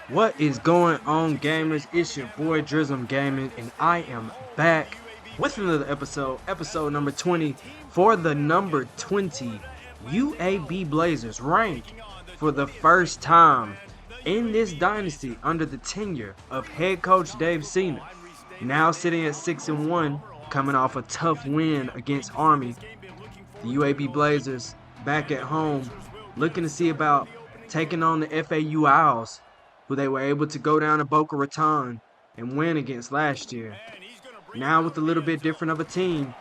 What is going on, gamers? It's your boy Drism Gaming, and I am back with another episode number 20 for the number 20 UAB Blazers, ranked for the first time in this dynasty under the tenure of head coach Dave Cena. Now sitting at 6-1, coming off a tough win against Army. The UAB Blazers back at home, looking to see about taking on the FAU Owls, who they were able to go down to Boca Raton and win against last year. Now with a little bit different of a team,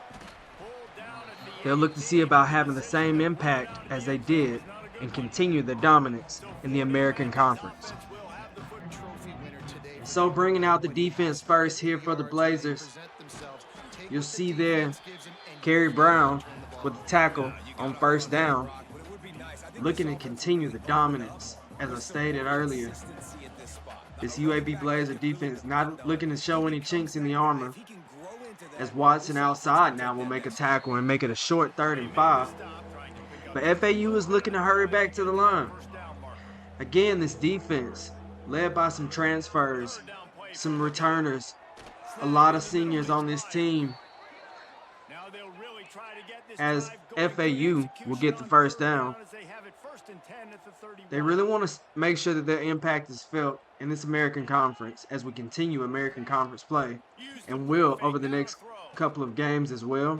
they'll look to see about having the same impact as they did and continue their dominance in the American Conference. So bringing out the defense first here for the Blazers, you'll see there Kerry Brown with the tackle on first down, looking to continue the dominance. As I stated earlier, this UAB Blazer defense not looking to show any chinks in the armor, as Watson outside now will make a tackle and make it a short 3rd and 5. But FAU is looking to hurry back to the line. Again, this defense, led by some transfers, some returners, a lot of seniors on this team, as FAU will get the first down. They really want to make sure that their impact is felt in this American Conference as we continue American Conference play, and will over the next couple of games as well.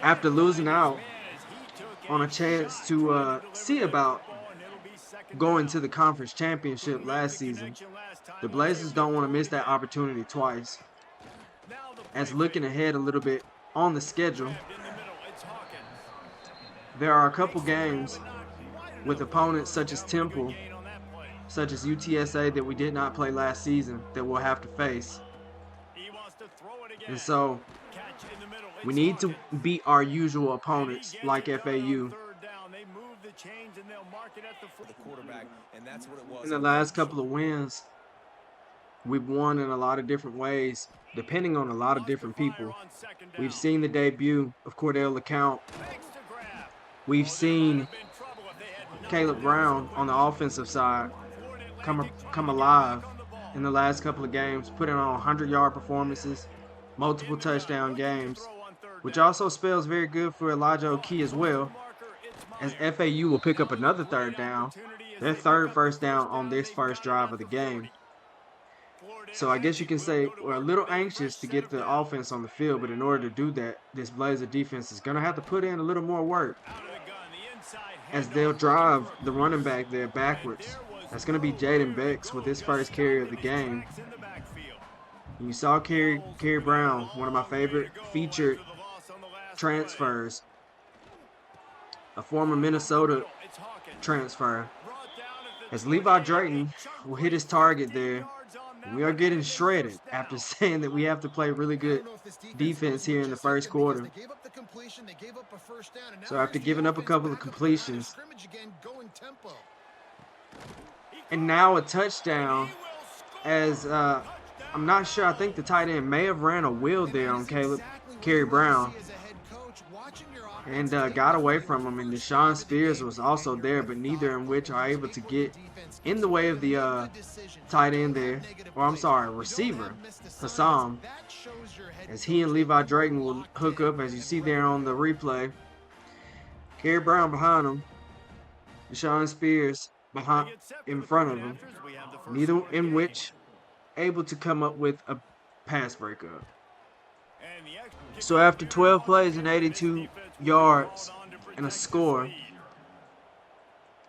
After losing out on a chance to see about going to the conference championship last season, the Blazers don't want to miss that opportunity twice. As looking ahead a little bit on the schedule, there are a couple games with opponents such as Temple, such as UTSA that we did not play last season that we'll have to face. And so we need to beat our usual opponents like FAU. In the last couple of wins, we've won in a lot of different ways, depending on a lot of different people. We've seen the debut of Cordell LeCounte. We've seen Kerry Brown on the offensive side come alive in the last couple of games, putting on 100-yard performances, multiple touchdown games, which also spells very good for Elijah Oehlke as well, as FAU will pick up another 3rd down, their 3rd first down on this first drive of the game. So I guess you can say we're a little anxious to get the offense on the field, but in order to do that, this Blazer defense is going to have to put in a little more work, as they'll drive the running back there backwards. That's going to be Jaden Becks with his first carry of the game. And you saw Kerry Brown, one of my favorite featured transfers, a former Minnesota transfer, as Levi Drayton will hit his target there. We are getting shredded after saying that we have to play really good defense here in the first quarter. So after giving up a couple of completions, and now a touchdown, as I'm not sure, I think the tight end may have ran a wheel there on Kerry Brown and got away from him, and Deshaun Spears was also there, but neither in which are able to get in the way of the tight end there, or I'm sorry, receiver, Hassam, as he and Levi Drayton will hook up, as you see there on the replay. Kerry Brown behind him, Deshaun Spears in front of him, neither in which able to come up with a pass breakup. So after 12 plays and 82 yards and a score,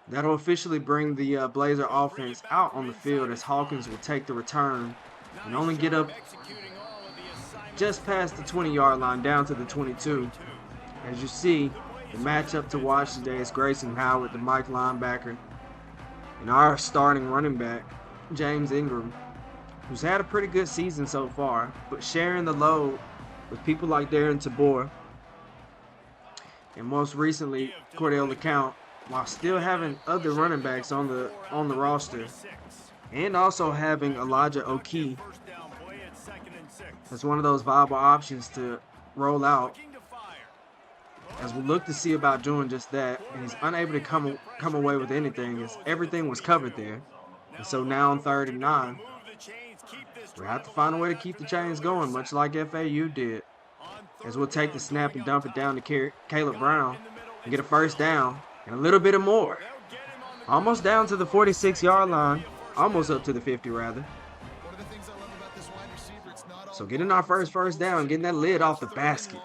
that'll officially bring the Blazer offense out on the field, as Hawkins will take the return and only get up just past the 20-yard line, down to the 22. As you see, the matchup to watch today is Grayson Howard, the Mike linebacker, and our starting running back, James Ingram, who's had a pretty good season so far, but sharing the load with people like Darren Tabor, and most recently Cordell LeCounte, while still having other running backs on the roster, and also having Elijah Oehlke as one of those viable options to roll out as we look to see about doing just that, and he's unable to come away with anything as everything was covered there. And so now on 3rd and 9, we have to find a way to keep the chains going, much like FAU did. As we'll take the snap and dump it down to Caleb Brown and get a first down and a little bit of more. Almost down to the 46-yard line, almost up to the 50 rather. So getting our first down, getting that lid off the basket.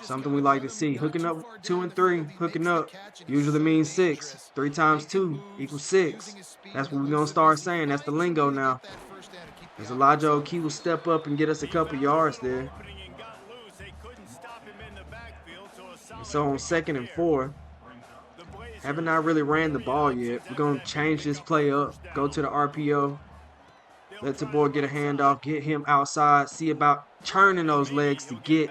Something we like to see. Hooking up 2 and 3, hooking up usually means 6. 3 times 2 equals 6. That's what we're going to start saying. That's the lingo now. As Elijah Oehlke will step up and get us a couple yards there. And so on 2nd and 4, haven't I really ran the ball yet. We're going to change this play up. Go to the RPO. Let Tabor get a handoff. Get him outside. See about churning those legs to get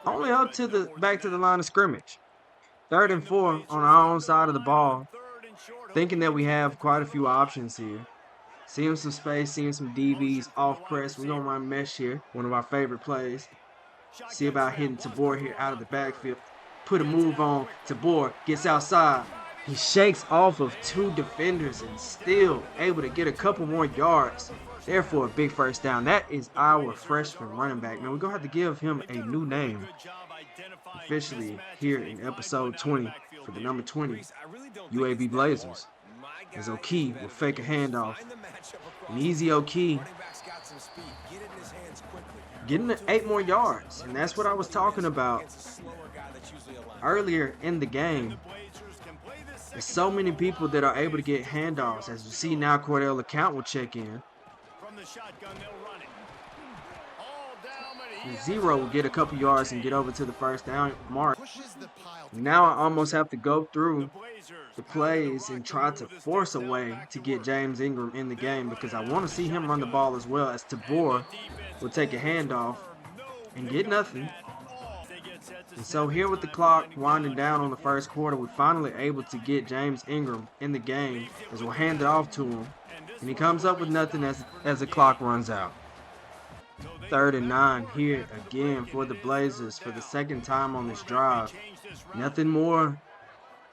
only up to the back to the line of scrimmage. 3rd and 4 on our own side of the ball. Thinking that we have quite a few options here. Seeing some space, seeing some DBs off press. We're going to run mesh here. One of our favorite plays. See about hitting Tabor here out of the backfield. Put a move on. Tabor gets outside. He shakes off of 2 defenders and still able to get a couple more yards. Therefore, a big first down. That is our freshman running back. Now, we're going to have to give him a new name officially here in episode 20 for the number 20, UAB Blazers. As Oehlke will fake a handoff. An easy Oehlke getting 8 more yards. And that's what I was talking about earlier in the game. There's so many people that are able to get handoffs. As you see now, Cordell LeCounte will check in. 0 will get a couple yards and get over to the first down mark. Now I almost have to go through the plays and try to force a way to get James Ingram in the game because I want to see him run the ball as well, as Tabor will take a handoff and get nothing. And so here with the clock winding down on the first quarter, we're finally able to get James Ingram in the game as we'll hand it off to him. And he comes up with nothing as the clock runs out. 3rd and 9 here again for the Blazers for the 2nd time on this drive. Nothing more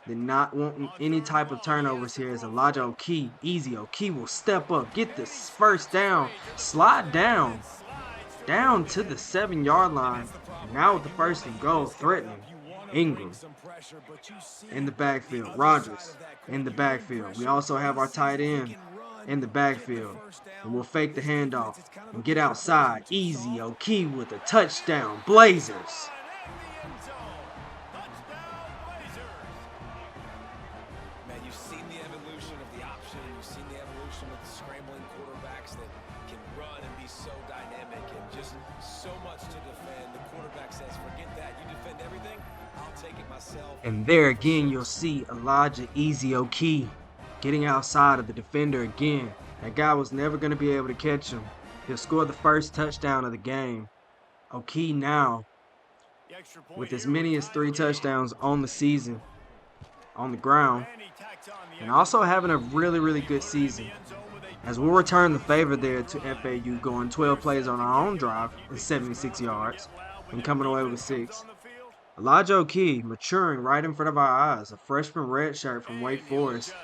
than not wanting any type of turnovers here as Elijah Oehlke, easy Oehlke will step up, get this first down, slide down to the 7-yard line. And now with the 1st and goal, threatening Ingram in the backfield, Rogers in the backfield. We also have our tight end in the backfield. And we'll fake the handoff and get outside. Easy Oehlke with a touchdown. Blazers. Man, you've seen the evolution of the option. You've seen the evolution of the scrambling quarterbacks that can run and be so dynamic and just so much to defend. The quarterback says, forget that. You defend everything, I'll take it myself. And there again, you'll see Elijah Easy Oehlke getting outside of the defender again. That guy was never going to be able to catch him. He'll score the first touchdown of the game. Oehlke now with as many as 3 touchdowns on the season on the ground. And also having a really, really good season. As we'll return the favor there to FAU, going 12 plays on our own drive and 76 yards and coming away with 6. Elijah Oehlke maturing right in front of our eyes. A freshman redshirt from Wake Forest,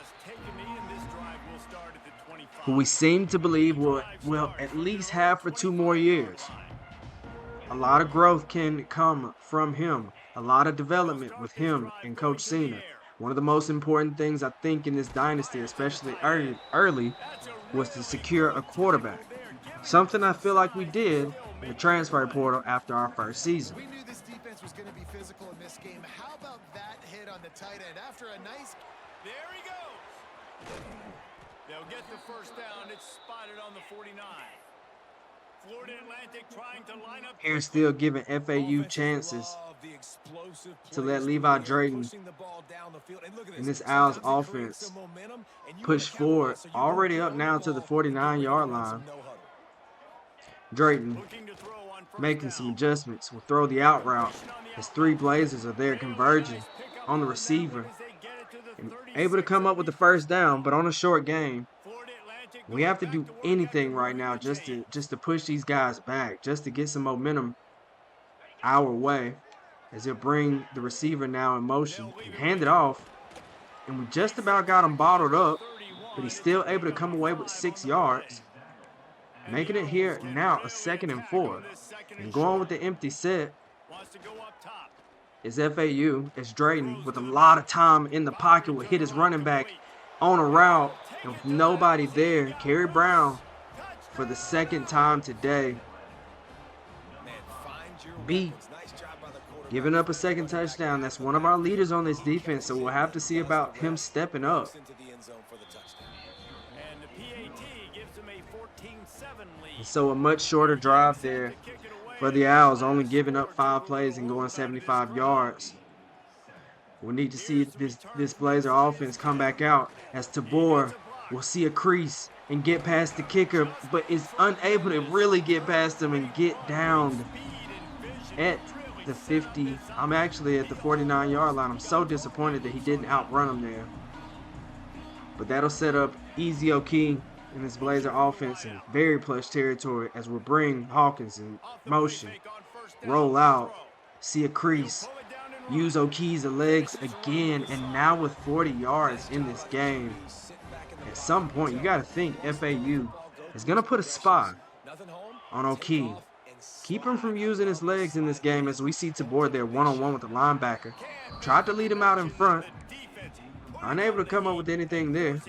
who we seem to believe will at least have for 2 more years. A lot of growth can come from him. A lot of development with him and Coach Cena. One of the most important things I think in this dynasty, especially early, was to secure a quarterback. Something I feel like we did in the transfer portal after our first season. We knew this defense was going to be physical in this game. How about that hit on the tight end after a nice... There he goes. They'll get the first down. It's spotted on the 49. Florida Atlantic trying to line up. Here still giving FAU chances to let Levi Drayton in this Owls offense push forward. Already up now to the 49-yard line. Drayton making some adjustments. Will throw the out route as 3 Blazers are there converging on the receiver. And able to come up with the first down, but on a short game. We have to do anything right now just to push these guys back, just to get some momentum our way. as he'll bring the receiver now in motion and hand it off. And we just about got him bottled up, but he's still able to come away with 6 yards. Making it here now a 2nd and 4. And going with the empty set is FAU, as Drayton, with a lot of time in the pocket, will hit his running back on a route. And with nobody there, Kerry Brown, for the 2nd time today, beat, giving up a 2nd touchdown. That's one of our leaders on this defense, so we'll have to see about him stepping up. And so a much shorter drive there for the Owls, only giving up 5 plays and going 75 yards. We'll need to see this Blazer offense come back out, as Tabor will see a crease and get past the kicker, but is unable to really get past him and get down at the 50. I'm actually at the 49-yard line. I'm so disappointed that he didn't outrun him there. But that'll set up Elijah Oehlke in this Blazer offense in very plush territory, as we'll bring Hawkins in motion, roll out, see a crease, use Oehlke's legs again, and now with 40 yards in this game. At some point, you got to think FAU is going to put a spot on Oehlke. Keep him from using his legs in this game, as we see Tabor there one-on-one with the linebacker. Tried to lead him out in front. Unable to come up with anything there.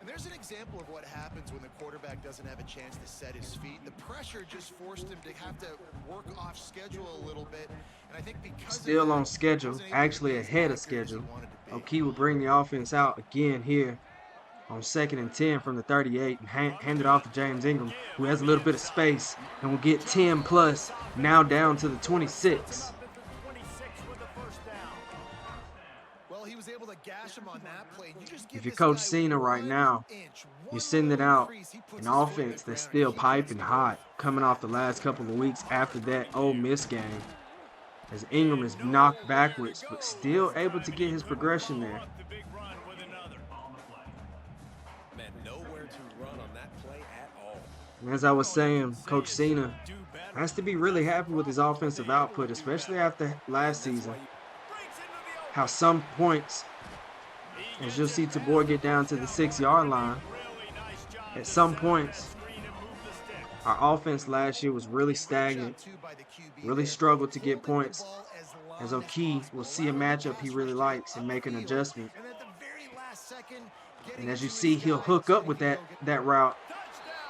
And there's an example of what happens when the quarterback doesn't have a chance to set his feet. The pressure just forced him to have to work off schedule a little bit. And I think because still on schedule, actually ahead of schedule. Oehlke will bring the offense out again here on 2nd and 10 from the 38 and hand it off to James Ingram, who has a little bit of space and will get 10 plus, now down to the 26. Well, he was able to gash him on that play. If you're Coach Cena right now, you're sending out an offense that's still piping hot, coming off the last couple of weeks after that Ole Miss game, as Ingram is knocked backwards, but still able to get his progression there. And as I was saying, Coach Cena has to be really happy with his offensive output, especially after last season. How some points, as you'll see Tabor get down to the 6-yard line, at some points, our offense last year was really stagnant, really struggled to get points, as Oehlke will see a matchup he really likes and make an adjustment. And as you see, he'll hook up with that route.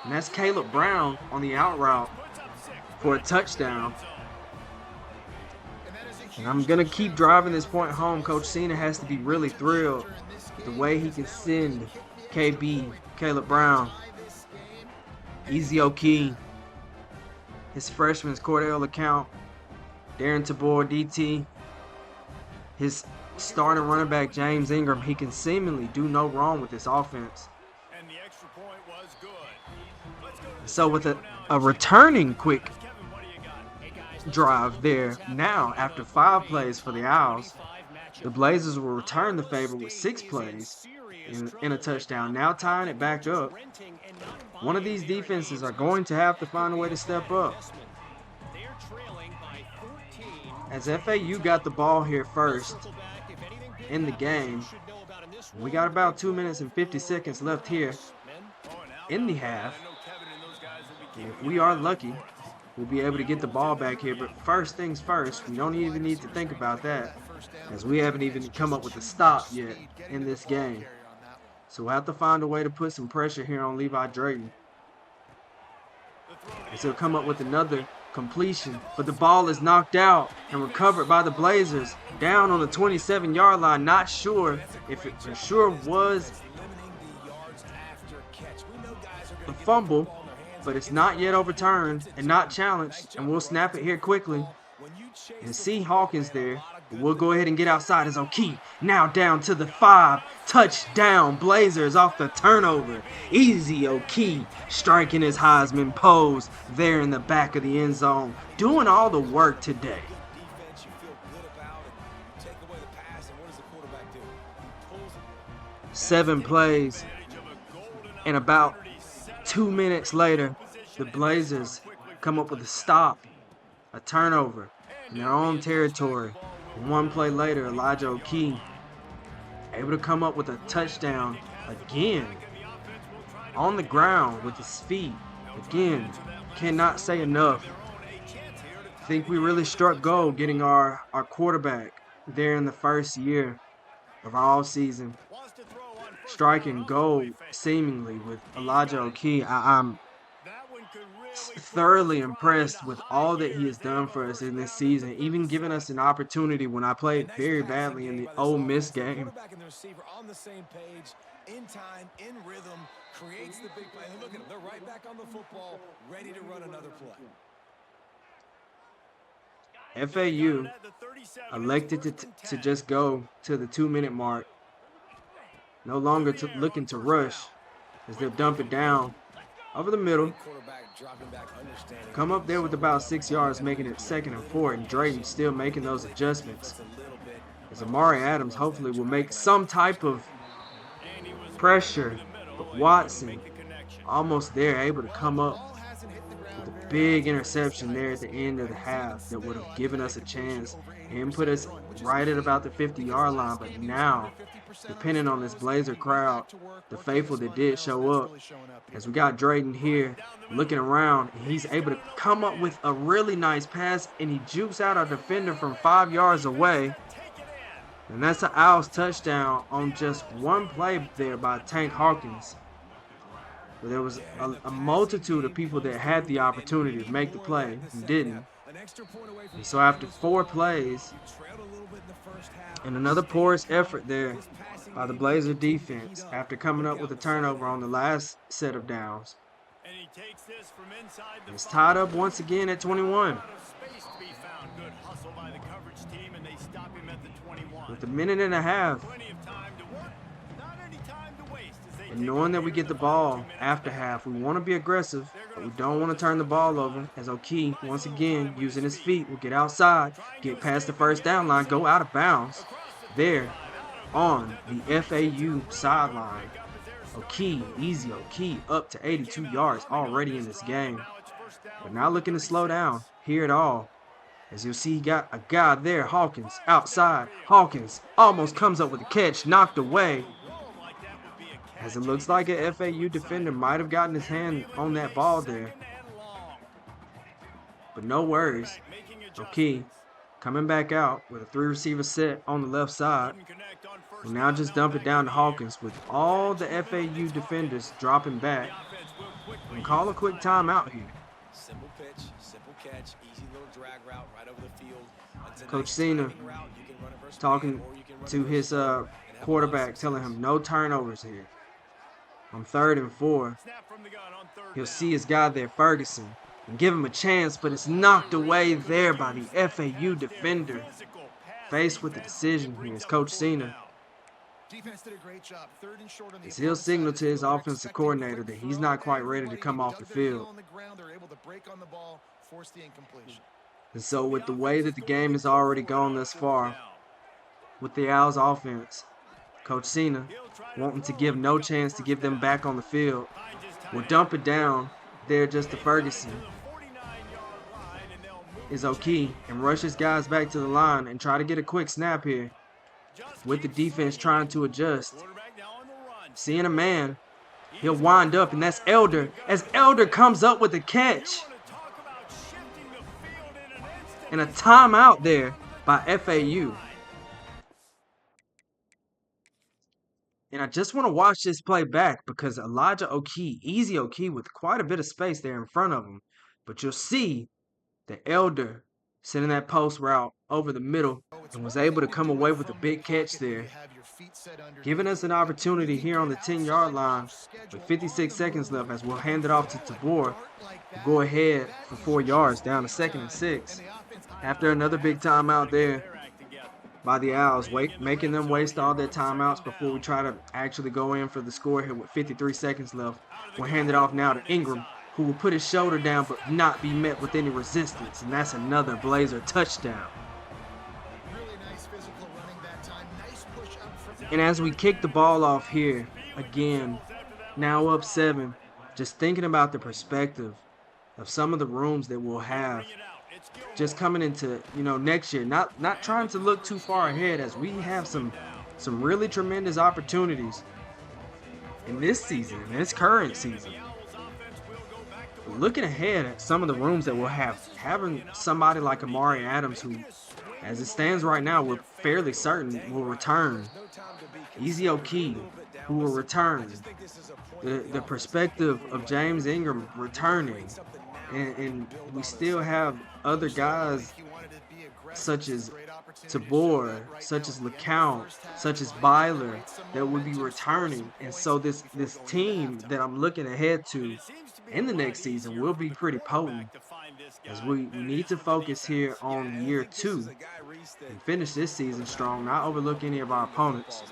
And that's Caleb Brown on the out route for a touchdown. And I'm going to keep driving this point home. Coach Cena has to be really thrilled with the way he can send KB, Caleb Brown, Elijah Oehlke, his freshmen, Cordell LeCounte, Darren Tabor, DT, his starting running back, James Ingram. He can seemingly do no wrong with this offense. So with a returning quick drive there, now after 5 plays for the Owls, the Blazers will return the favor with 6 plays in a touchdown, now tying it back up. One of these defenses are going to have to find a way to step up, as FAU got the ball here first in the game. We got about 2 minutes and 50 seconds left here in the half. If we are lucky, we'll be able to get the ball back here. But first things first, we don't even need to think about that, as we haven't even come up with a stop yet in this game. So we'll have to find a way to put some pressure here on Levi Drayton, as he'll come up with another completion. But the ball is knocked out and recovered by the Blazers down on the 27-yard line. Not sure if it for sure was a fumble, but it's not yet overturned and not challenged, and we'll snap it here quickly and see Hawkins there. We'll go ahead and get outside as Oehlke now down to the 5. Touchdown Blazers off the turnover. Elijah Oehlke striking his Heisman pose there in the back of the end zone, doing all the work today. Seven plays, and about 2 minutes later, the Blazers come up with a stop, a turnover, in their own territory. One play later, Elijah Oehlke able to come up with a touchdown again on the ground with his feet. Again, cannot say enough. I think we really struck gold getting our quarterback there in the first year of our all season. Striking gold seemingly with Elijah Oehlke. I'm thoroughly impressed with all that he has done for us in this season, even giving us an opportunity when I played very badly in the Ole Miss game. On the same page, in time, in rhythm, creates the big play. And look at them, they're right back on the football, ready to run another play. FAU elected to just go to the 2-minute mark. No longer looking to rush as they'll dump it down over the middle. Come up there with about 6 yards, making it 2nd and 4, and Drayton still making those adjustments. As Amare Adams hopefully will make some type of pressure, but Watson almost there, able to come up with a big interception there at the end of the half that would have given us a chance and put us right at about the 50-yard line. But now, depending on this Blazer crowd, the faithful that did show up, as we got Drayton here looking around, and he's able to come up with a really nice pass, and he jukes out our defender from 5 yards away. And that's an Owls touchdown on just one play there by Tank Hawkins. But there was a multitude of people that had the opportunity to make the play and didn't. And so after 4 plays and another porous effort there by the Blazer defense after coming up with a turnover on the last set of downs, it's tied up once again at 21. With a minute and a half, and knowing that we get the ball after half, we want to be aggressive, but we don't want to turn the ball over, as Oehlke, once again, using his feet, will get outside, get past the first down line, go out of bounds there on the FAU sideline. Oehlke, easy Oehlke, up to 82 yards already in this game, but not looking to slow down here at all. As you'll see, he got a guy there, Hawkins, outside. Hawkins almost comes up with a catch, knocked away. As it looks like an FAU defender might have gotten his hand on that ball there. But no worries. Oehlke coming back out with a 3-receiver set on the left side. We'll now just dump it down to Hawkins with all the FAU defenders dropping back. And call a quick timeout here. Simple pitch, simple catch, easy little drag route right over the field. Coach Cena talking to his quarterback, telling him no turnovers here. On 3rd and 4, he'll see his guy there, Ferguson, and give him a chance, but it's knocked away there by the FAU defender. Faced with the decision here is Coach Cena. As he'll signal to his offensive coordinator that he's not quite ready to come off the field. And so with the way that the game has already gone thus far, with the Owls offense, Coach Cena, wanting to give no chance to give them back on the field, will dump it down there just to Ferguson. Is Oehlke and rush his guys back to the line and try to get a quick snap here. With the defense trying to adjust. Seeing a man, he'll wind up, and that's Elder. As Elder comes up with a catch. And a timeout there by FAU. And I just want to watch this play back because Elijah Oehlke, easy Oehlke with quite a bit of space there in front of him. But you'll see the Elder sending that post route over the middle and was able to come away with a big catch there, giving us an opportunity here on the 10-yard line with 56 seconds left as we'll hand it off to Tabor. We'll go ahead for 4 yards down to 2nd and 6. After another big timeout there by the Owls, making them waste all their timeouts before we try to actually go in for the score here with 53 seconds left. We'll hand it off now to Ingram, who will put his shoulder down but not be met with any resistance. And that's another Blazer touchdown. And as we kick the ball off here, again, now up 7, just thinking about the perspective of some of the rooms that we'll have just coming into, next year, not trying to look too far ahead, as we have some really tremendous opportunities in this season, in this current season. Looking ahead at some of the rooms that we'll have, having somebody like Amare Adams, who, as it stands right now, we're fairly certain will return. Elijah Oehlke, who will return. The perspective of James Ingram returning. And we still have other guys such as Tabor, such as LeCounte, such as Byler that would be returning. And so this team that I'm looking ahead to in the next season will be pretty potent, as we need to focus here on year 2 and finish this season strong, not overlook any of our opponents.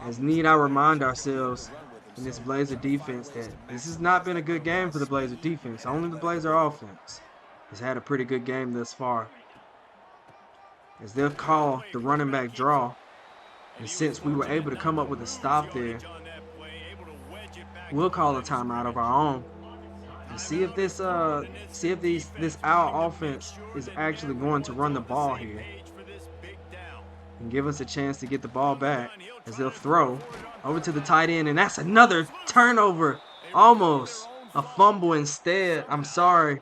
As need I remind ourselves in this Blazer defense that this has not been a good game for the Blazer defense. Only the Blazer offense has had a pretty good game thus far, as they'll call the running back draw. And since we were able to come up with a stop there, we'll call a timeout of our own and see if this our offense is actually going to run the ball here and give us a chance to get the ball back, as they'll throw over to the tight end, and that's another turnover, almost a fumble instead. I'm sorry,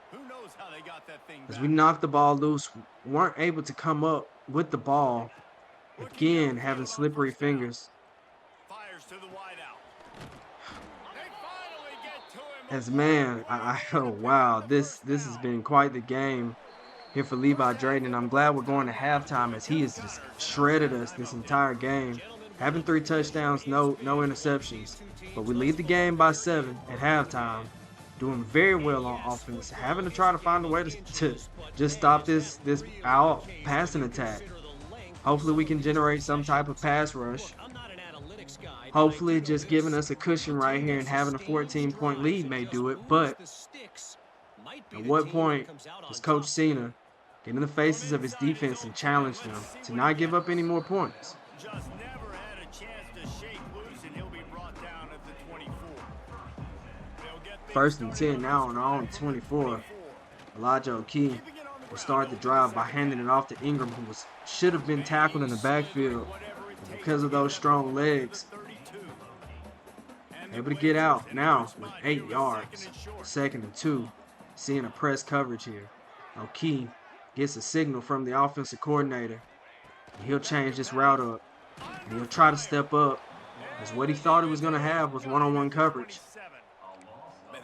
as we knocked the ball loose, weren't able to come up with the ball. Again, having slippery fingers. As man, oh wow, this has been quite the game here for Levi Drayton, and I'm glad we're going to halftime, as he has just shredded us this entire game. Having 3 touchdowns, no interceptions, but we lead the game by 7 at halftime. Doing very well on offense, having to try to find a way to just stop this out passing attack. Hopefully we can generate some type of pass rush. Hopefully just giving us a cushion right here and having a 14-point lead may do it, but at what point does Coach Cena get in the faces of his defense and challenge them to not give up any more points? First and 10 now on our own 24. Elijah Oehlke will start the drive by handing it off to Ingram, who should have been tackled in the backfield. But because of those strong legs, able to get out now with 8 yards. 2nd and 2. Seeing a press coverage here. Oehlke gets a signal from the offensive coordinator. He'll change this route up. And he'll try to step up, as what he thought he was going to have was one-on-one coverage. But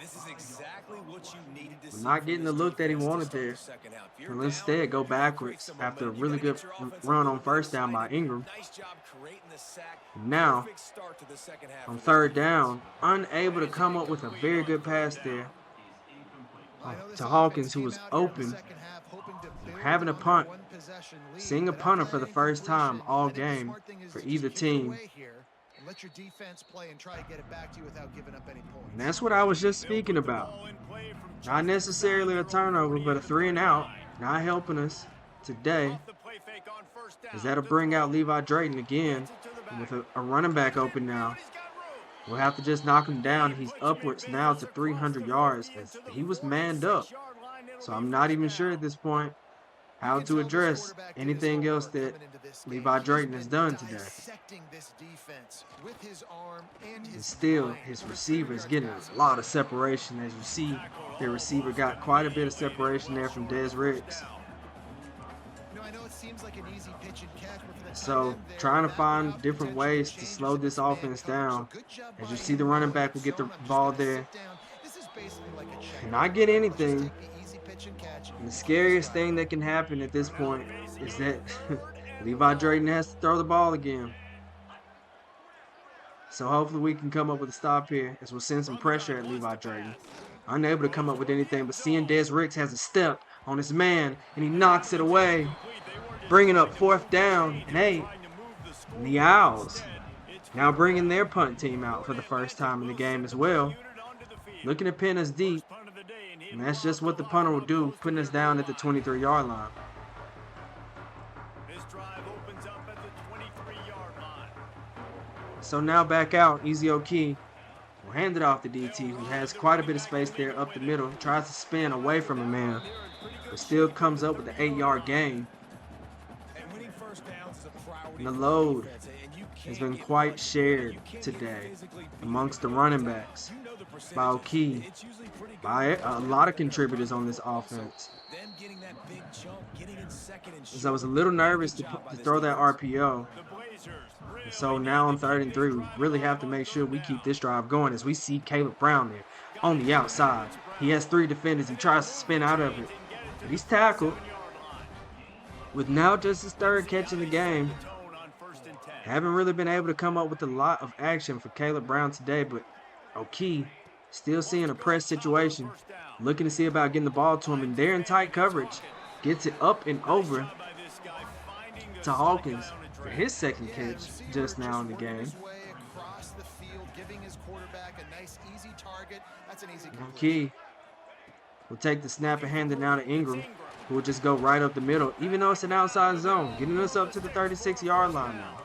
not getting the look that he wanted there. He'll instead go backwards after a really good run on first down by Ingram. Now, on 3rd down, unable to come up with a very good pass there to Hawkins, who was open. Having a punt. Seeing a punter for the first time all game for either team. Let your defense play and try to get it back to you without giving up any points. And that's what I was just speaking about. Not necessarily a turnover, but a 3 and out. Not helping us today, as that'll bring out Levi Drayton again with a running back open now. We'll have to just knock him down. He's upwards now to 300 yards, as he was manned up. So I'm not even sure at this point how to address anything else that Levi Drayton has done today. And still, his receiver is getting a lot of separation. As you see, their receiver got quite a bit of separation there from Des Ricks. So, trying to find different ways to slow this offense down. As you see, the running back will get the ball there and not get anything. And the scariest thing that can happen at this point is that Levi Drayton has to throw the ball again. So hopefully we can come up with a stop here, as we'll send some pressure at Levi Drayton. Unable to come up with anything, but seeing Des Ricks has a step on his man, and he knocks it away, bringing up 4th down and 8. And the Owls now bringing their punt team out for the first time in the game as well, looking to pin us deep. And that's just what the punter will do, putting us down at the 23-yard line. So now back out, Elijah Oehlke will We'll hand it off to DT, who has quite a bit of space there up the middle. Tries to spin away from a man, but still comes up with the 8-yard gain. And the load has been quite shared today amongst the running backs by Oehlke, by a lot of contributors on this offense. As I was a little nervous to throw that RPO. And so now on 3rd and 3, we really have to make sure we keep this drive going as we see Caleb Brown there on the outside. He has 3 defenders. He tries to spin out of it, but he's tackled. With now just his 3rd catch in the game. Haven't really been able to come up with a lot of action for Caleb Brown today, but Oehlke still seeing a press situation, looking to see about getting the ball to him, and they're in tight coverage. Gets it up and over to Hawkins for his 2nd catch just now in the game. Oehlke will take the snap and hand it now to Ingram, who will just go right up the middle, even though it's an outside zone, getting us up to the 36-yard line now.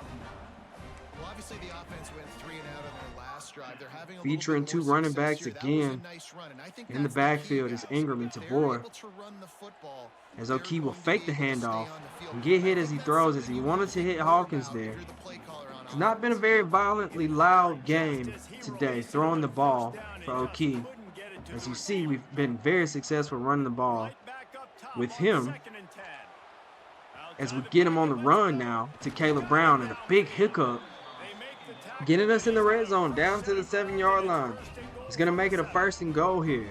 Featuring 2 running backs again in the backfield is Ingram and Tabor, as Oehlke will fake the handoff and get hit as he throws, as he wanted to hit Hawkins there. It's not been a very violently loud game today throwing the ball for Oehlke. As you see, we've been very successful running the ball with him, as we get him on the run now to Caleb Brown, and a big hiccup getting us in the red zone down to the 7-yard line. He's going to make it a 1st and goal here.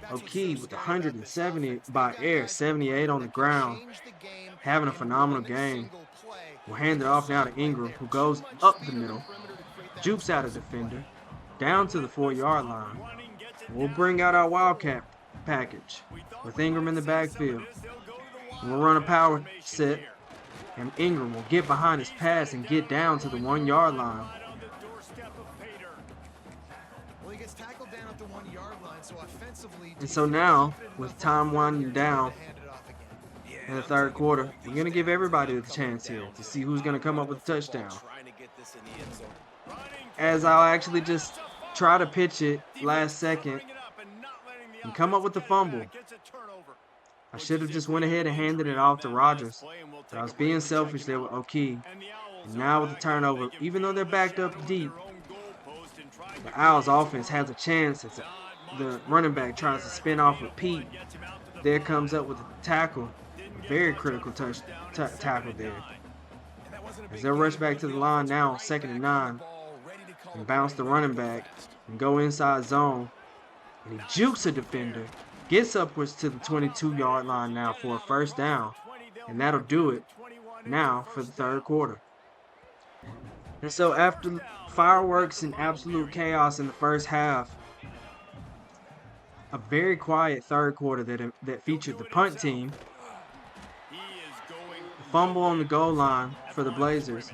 Oehlke with 170 by air, 78 on the ground, having a phenomenal game. We'll hand it off now to Ingram, who goes up the middle, jukes out a defender, down to the 4-yard line. We'll bring out our Wildcat package with Ingram in the backfield. We'll run a power set, and Ingram will get behind his pass and get down to the 1-yard line. And so now, with time winding down in the 3rd quarter, we're going to give everybody the chance here to see who's going to come up with a touchdown. As I'll actually just try to pitch it last second and come up with the fumble. I should have just went ahead and handed it off to Rodgers. But I was being selfish there with Oehlke. And now with the turnover, even though they're backed up deep, the Owls offense has a chance as the running back tries to spin off with Pete. There comes up with a tackle, a very critical tackle there. As they'll rush back to the line now on 2nd and 9 and bounce the running back and go inside zone. And he jukes a defender, gets upwards to the 22-yard line now for a 1st down. And that'll do it now for the 3rd quarter. And so after fireworks and absolute chaos in the 1st half, a very quiet 3rd quarter that featured the punt team, fumble on the goal line for the Blazers.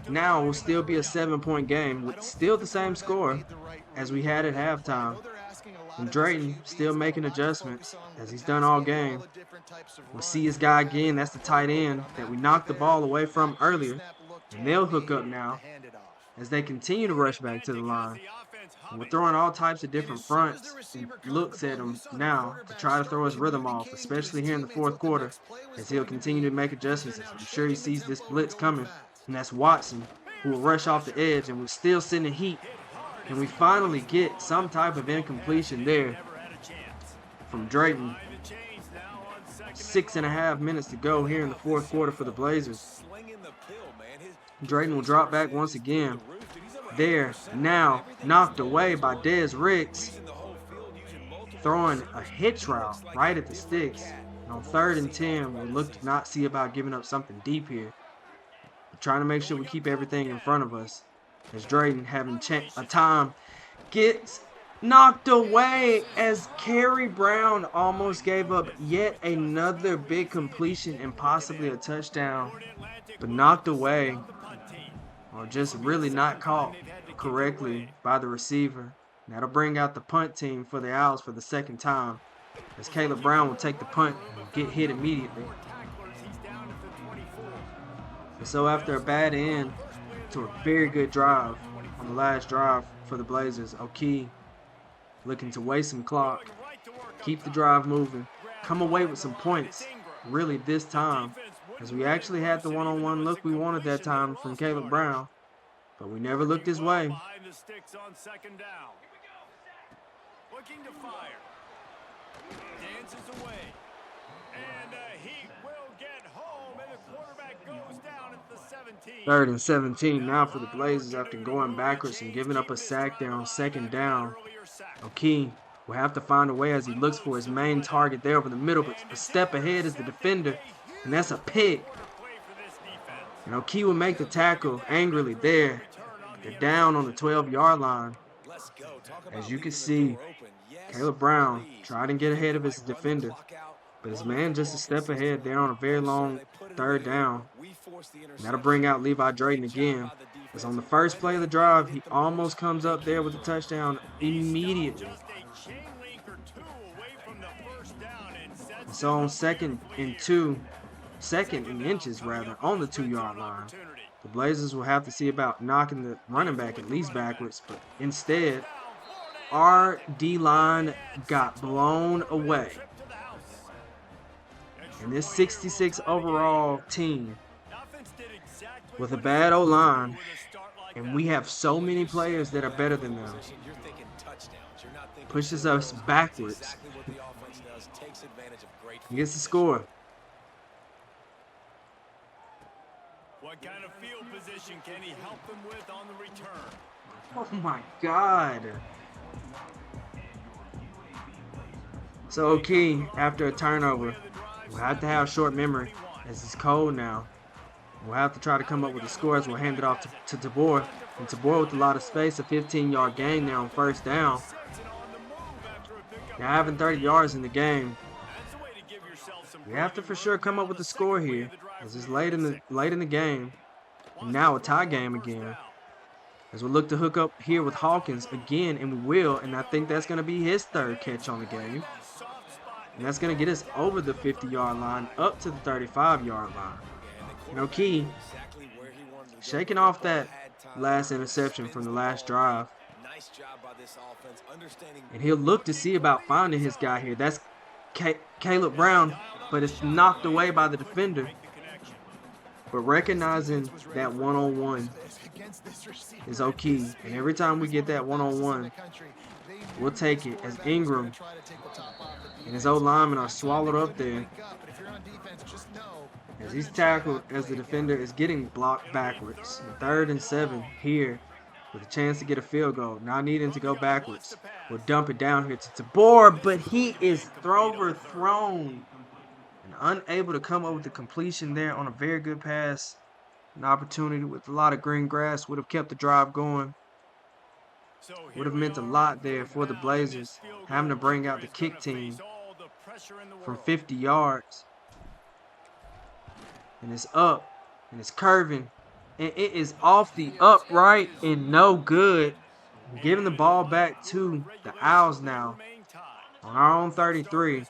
Now will still be a 7-point game with still the same score as we had at halftime. And Drayton still making adjustments as he's done all game. We'll see his guy again. That's the tight end that we knocked the ball away from earlier. And they'll hook up now as they continue to rush back to the line. And we're throwing all types of different fronts and looks at him now to try to throw his rhythm off, especially here in the 4th quarter, as he'll continue to make adjustments. I'm sure he sees this blitz coming, and that's Watson, who will rush off the edge, and we're still sending heat. And we finally get some type of incompletion there from Drayton. 6.5 minutes to go here in the 4th quarter for the Blazers. Drayton will drop back once again. There, now knocked away by Dez Ricks, throwing a hitch route right at the sticks. And on 3rd and 10, we'll look to not see about giving up something deep here. We're trying to make sure we keep everything in front of us. As Drayton having a time gets knocked away as Kerry Brown almost gave up yet another big completion and possibly a touchdown, but knocked away or just really not caught correctly by the receiver. That'll bring out the punt team for the Owls for the 2nd time, as Caleb Brown will take the punt and get hit immediately. And so after a bad end to a very good drive on on the last drive for the Blazers. Oehlke looking to waste some clock, keep the drive moving, come away with some points, really this time, as we actually had the one-on-one look we wanted that time from Caleb Brown, but we never looked his way. Looking to fire. Dances away. And he will get home, and the quarterback goes down at the 17. 3rd and 17 now for the Blazers after going backwards and giving up a sack there on 2nd down. Oehlke will have to find a way as he looks for his main target there over the middle, but a step ahead is the defender, and that's a pick. And Oehlke will make the tackle angrily there. They're down on the 12-yard line. As you can see, Caleb Brown tried to get ahead of his defender, but his man just a step ahead there on a very long 3rd down. And that'll bring out Levi Drayton again. As on the first play of the drive, he almost comes up there with a touchdown immediately. And so on 2nd and inches rather, on the 2-yard line, the Blazers will have to see about knocking the running back at least backwards, but instead, our D-line got blown away. And this 66 overall team with a bad O-line, and we have so many players that are better than them, pushes us backwards. He gets the score. What kind of field position can he help them with on the return? Oh my God. So Oehlke, after a turnover, will have to have short memory as it's cold now. We'll have to try to come up with a score as we'll hand it off to Tabor. And Tabor with a lot of space, a 15-yard gain there on 1st down. Now having 30 yards in the game, we have to for sure come up with a score here, as it's late in the game. And now a tie game again. As we look to hook up here with Hawkins again, and we will, and I think that's going to be his 3rd catch on the game. And that's going to get us over the 50-yard line, up to the 35-yard line. And Oehlke shaking off that last interception from the last drive. And he'll look to see about finding his guy here. That's Caleb Brown, but it's knocked away by the defender. But recognizing that one-on-one is Oehlke. And every time we get that one-on-one, we'll take it as Ingram and his O-linemen are swallowed up there. As he's tackled as the defender is getting blocked backwards. 3rd and 7 here with a chance to get a field goal. Not needing to go backwards. We'll dump it down here to Tabor, but he is overthrown and unable to come up with the completion there on a very good pass. An opportunity with a lot of green grass would have kept the drive going. Would have meant a lot there for the Blazers, having to bring out the kick team from 50 yards. And it's up, and it's curving, and it is off the upright and no good. Giving the ball back to the Owls now on our own 33.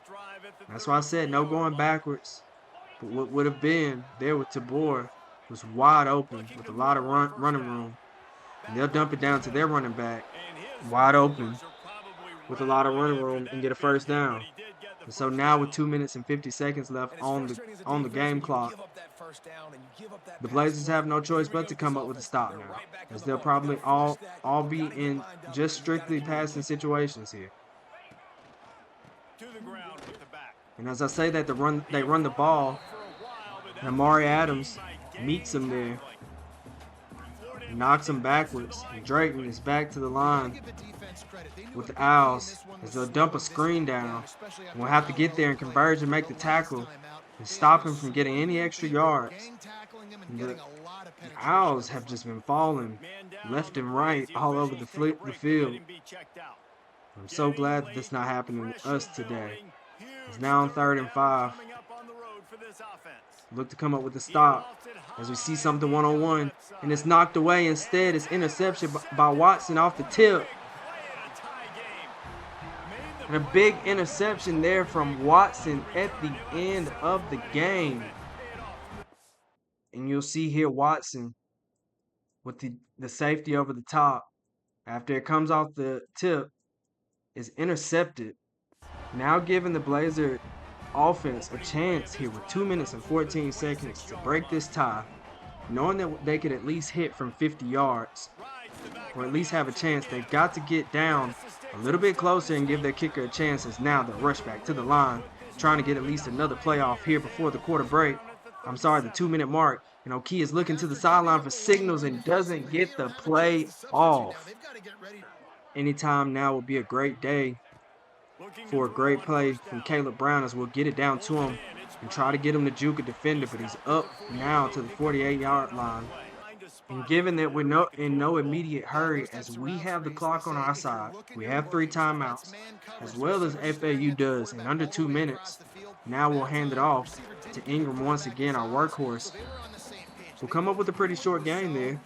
That's why I said no going backwards. But what would have been there with Tabor was wide open with a lot of running room. And they'll dump it down to their running back, wide open with a lot of running room, and get a 1st down. And so now with 2 minutes and 50 seconds left on the game clock, the Blazers have no choice but to come up with a stop now, as they'll probably all be in just strictly passing situations here. And as I say that, they run the ball, and Amare Adams meets him there, knocks him backwards, and Drayton is back to the line with the Owls as they'll dump a screen down. And we'll have to get there and converge and make the tackle and stop him from getting any extra yards. The Owls have just been falling left and right all over the field. I'm so glad that that's not happening to us today. It's now on 3rd and 5. Look to come up with a stop as we see something one-on-one, and it's knocked away. Instead, it's interception by Watson off the tip. And a big interception there from Watson at the end of the game. And you'll see here Watson with the safety over the top. After it comes off the tip, is intercepted. Now giving the Blazer offense a chance here with 2 minutes and 14 seconds to break this tie, knowing that they could at least hit from 50 yards or at least have a chance. They've got to get down a little bit closer and give their kicker a chance, as now they'll rush back to the line, trying to get at least another playoff here before the quarter break. I'm sorry, the 2-minute mark. And Oehlke is looking to the sideline for signals and doesn't get the play off. Anytime now will be a great day for a great play from Caleb Brown, as we'll get it down to him and try to get him to juke a defender, but he's up now to the 48-yard line. And given that we're in no immediate hurry, as we have the clock on our side, we have 3 timeouts, as well as FAU does, in under 2 minutes. Now we'll hand it off to Ingram once again, our workhorse. We'll come up with a pretty short game there.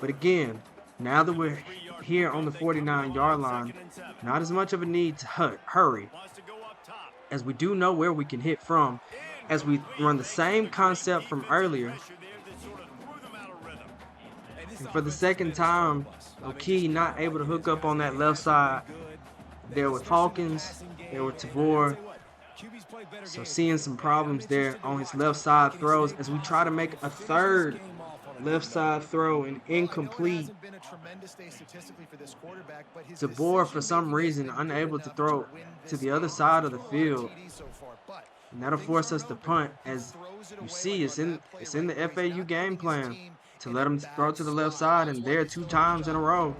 But again, now that we're here on the 49-yard line, not as much of a need to hurry, as we do know where we can hit from, as we run the same concept from earlier. And for the second time, Oehlke not able to hook up on that left side. There with Hawkins, there with Tabor. So seeing some problems there on his left side throws, as we try to make a third left side throw and incomplete. Tabor, for some reason, unable to throw to the other side of the field. And that'll force us to punt, as you see it's in the FAU game plan to let him throw to the left side, and there 2 times in a row.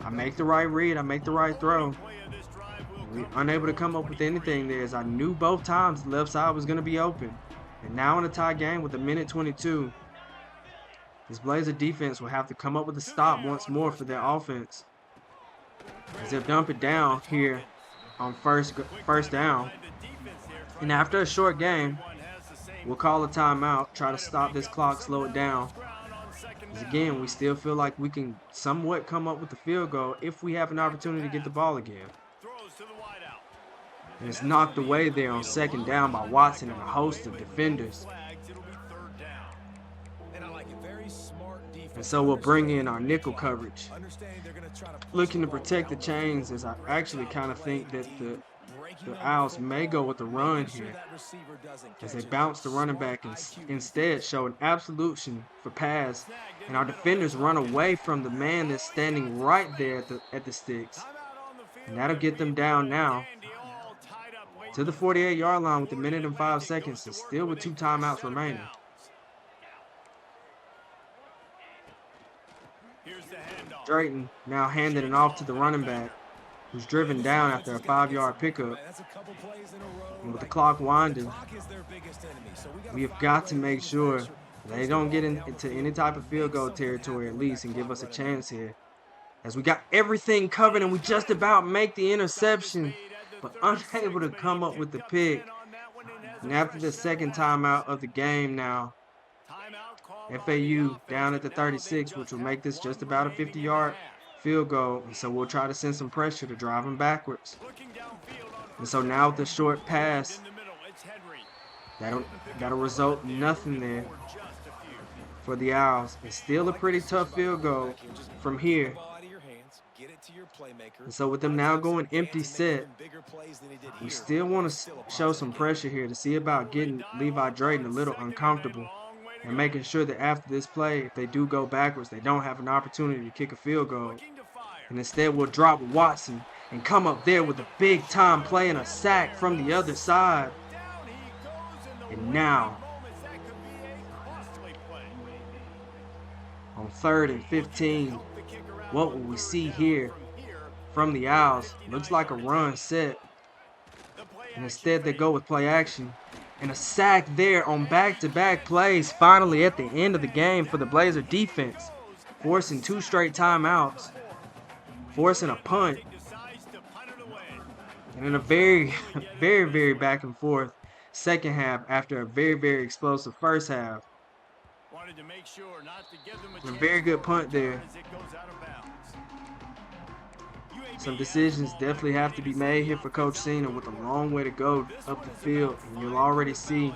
I make the right read, I make the right throw. We're unable to come up with anything there, as I knew both times the left side was going to be open. And now in a tie game with 1:22, this Blazer defense will have to come up with a stop once more for their offense, as they'll dump it down here on first down. And after a short game, we'll call a timeout, try to stop this clock, slow it down. As again, we still feel like we can somewhat come up with the field goal if we have an opportunity to get the ball again. And it's knocked away there on 2nd down by Watson and a host of defenders. And so we'll bring in our nickel coverage, looking to protect the chains, as I actually kind of think that the Owls may go with the run here, as they bounce the running back and instead show an absolution for pass, and our defenders run away from the man that's standing right there at the sticks. And that'll get them down now to the 48-yard line with 1 minute and 5 seconds, and still with 2 timeouts remaining. Drayton now handing it off to the running back, who's driven down after a 5-yard pickup. And with the clock winding, we have got to make sure they don't get into any type of field goal territory at least and give us a chance here, as we got everything covered and we just about make the interception, but unable to come up with the pick. And after the second timeout of the game now, FAU down at the 36, which will make this just about a 50-yard field goal. And so we'll try to send some pressure to drive them backwards. And so now with the short pass, that'll result in nothing there for the Owls. It's still a pretty tough field goal from here. And so with them now going empty set, we still want to show some pressure here to see about getting Levi Drayton a little uncomfortable and making sure that after this play, if they do go backwards, they don't have an opportunity to kick a field goal. And instead we'll drop Watson and come up there with a big time play and a sack from the other side. And now, on 3rd and 15, what will we see here from the Owls? Looks like a run set. And instead they go with play action. And a sack there on back-to-back plays finally at the end of the game for the Blazer defense, forcing 2 straight timeouts, forcing a punt, and in a very, very, very back and forth second half after a very, very explosive first half. A very good punt there. Some decisions definitely have to be made here for Coach Cena, with a long way to go up the field. And you'll already see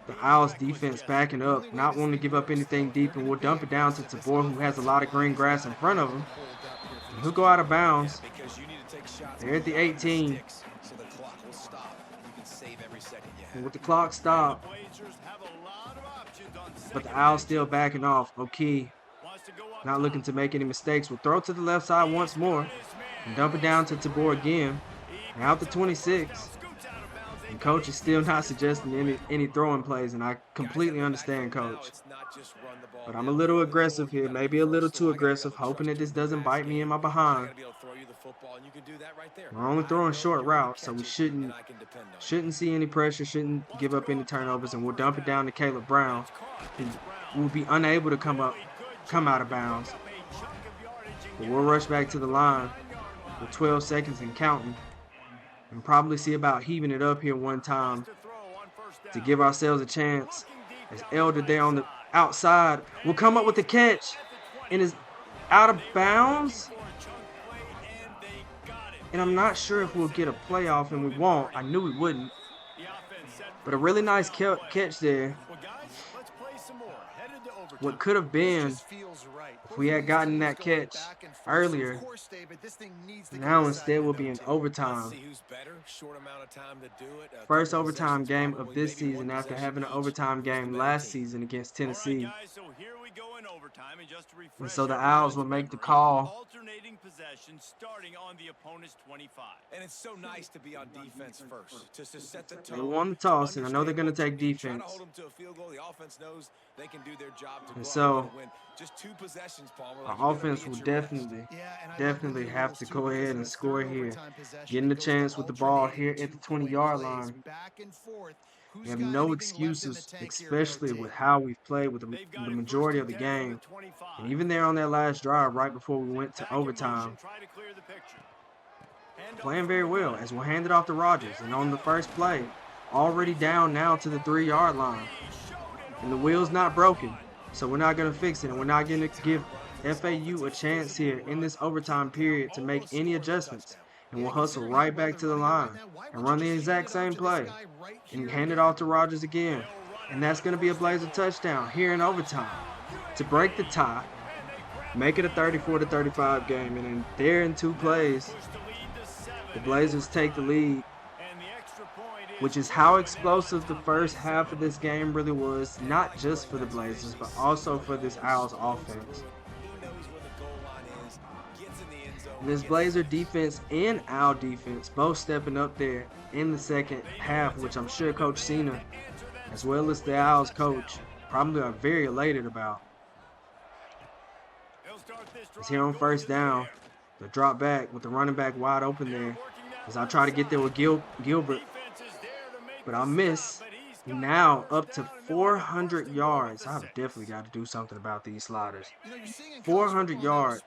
The Owls defense backing up, not wanting to give up anything deep, and we'll dump it down to Tabor, who has a lot of green grass in front of him. And he'll go out of bounds. They're at the 18. And with the clock stopped, but the Owls still backing off. Oehlke, not looking to make any mistakes, will throw to the left side once more and dump it down to Tabor again. Now at the 26. And coach is still not suggesting any throwing plays, and I completely understand, coach. But I'm a little aggressive here, maybe a little too aggressive, hoping that this doesn't bite me in my behind. We're only throwing short routes, so we shouldn't see any pressure, shouldn't give up any turnovers, and we'll dump it down to Caleb Brown, who will be unable to come out of bounds. But we'll rush back to the line with 12 seconds and counting. And probably see about heaving it up here one time to give ourselves a chance. As Elder there on the outside will come up with the catch and is out of bounds. And I'm not sure if we'll get a playoff, and we won't. I knew we wouldn't. But a really nice catch there. What could have been if we had gotten that catch earlier. Now instead we'll be in overtime. First overtime game of this season after having an overtime game last season against Tennessee. And so the Owls will make the call. And it's so nice to be on defense first. To set the tone. They won the toss, and I know they're going to take defense. And so our offense will definitely have to go ahead and score here. Getting the chance with the ball here at the 20-yard line. We have no excuses, especially with how we've played with the majority of the game. And even there on that last drive right before we went to overtime. Playing very well as we'll hand it off to Rogers. And on the first play, already down now to the 3-yard line. And the wheel's not broken, so we're not going to fix it. And we're not going to give FAU a chance here in this overtime period to make any adjustments. And we'll hustle right back to the line and run the exact same play and hand it off to Rogers again. And that's going to be a Blazer touchdown here in overtime to break the tie, make it a 34-35 game. And then there in 2 plays, the Blazers take the lead, which is how explosive the first half of this game really was, not just for the Blazers, but also for this Owls offense. This Blazer defense and Owl defense both stepping up there in the second half, which I'm sure Coach Cena, as well as the Owls coach, probably are very elated about. It's here on first down. The drop back with the running back wide open there as I try to get there with Gilbert. But I'll miss. Now up to 400 yards. I've definitely got to do something about these sliders. 400 yards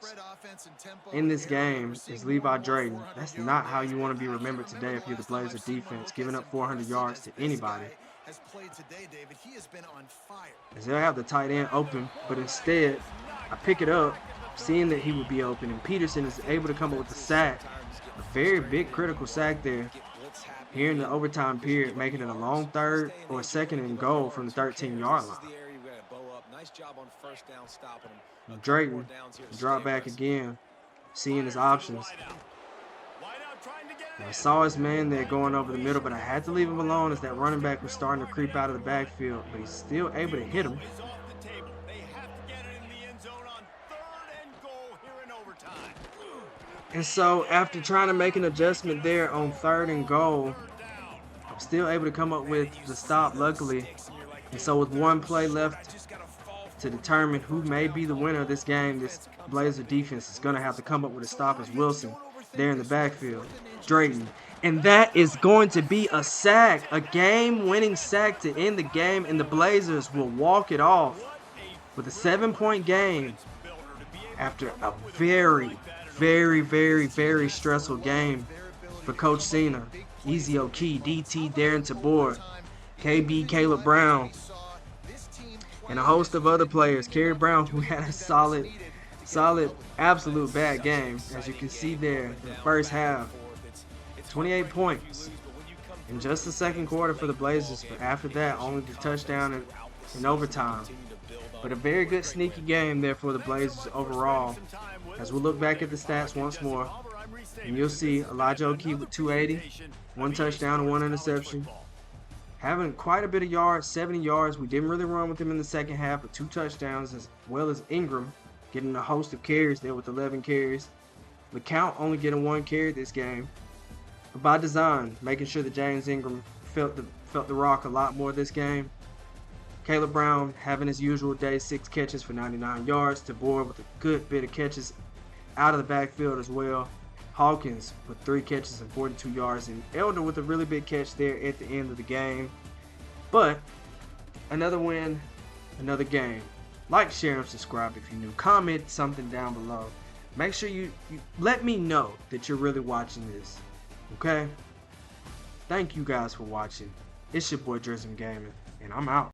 in this game is Levi Drayton. That's not how you want to be remembered today if you're the Blazer defense, giving up 400 yards to anybody. As they'll have the tight end open, but instead I pick it up, seeing that he would be open, and Peterson is able to come up with a sack. A very big critical sack there. Here in the overtime period, making it a long third or second and goal from the 13-yard line. Drayton, drop back again, seeing his options. I saw his man there going over the middle, but I had to leave him alone as that running back was starting to creep out of the backfield, but he's still able to hit him. And so after trying to make an adjustment there on 3rd and goal, I'm still able to come up with the stop, luckily. And so with 1 play left to determine who may be the winner of this game, this Blazer defense is going to have to come up with a stop as Wilson there in the backfield. Drayton. And that is going to be a sack, a game-winning sack to end the game, and the Blazers will walk it off with a 7-point game after a very stressful game for Coach Cena. Easy Oehlke, DT, Darren Tabor, KB, Caleb Brown, and a host of other players. Kerry Brown, who had a solid, absolute bad game, as you can see there in the first half. 28 points. in just the second quarter for the Blazers, but after that, only the touchdown in overtime. But a very good sneaky game there for the Blazers overall. As we look back at the stats once more, and you'll see Elijah Oehlke with 280, 1 touchdown and 1 interception. Having quite a bit of yards, 70 yards. We didn't really run with him in the second half, but 2 touchdowns, as well as Ingram getting a host of carries there with 11 carries. LeCounte only getting 1 carry this game. But by design, making sure that James Ingram felt the rock a lot more this game. Kerry Brown having his usual day, 6 catches for 99 yards. Tabor with a good bit of catches out of the backfield as well. Hawkins with 3 catches and 42 yards. And Elder with a really big catch there at the end of the game. But another win, another game. Like, share, and subscribe if you're new. Comment something down below. Make sure you let me know that you're really watching this. Okay? Thank you guys for watching. It's your boy Drism Gaming, and I'm out.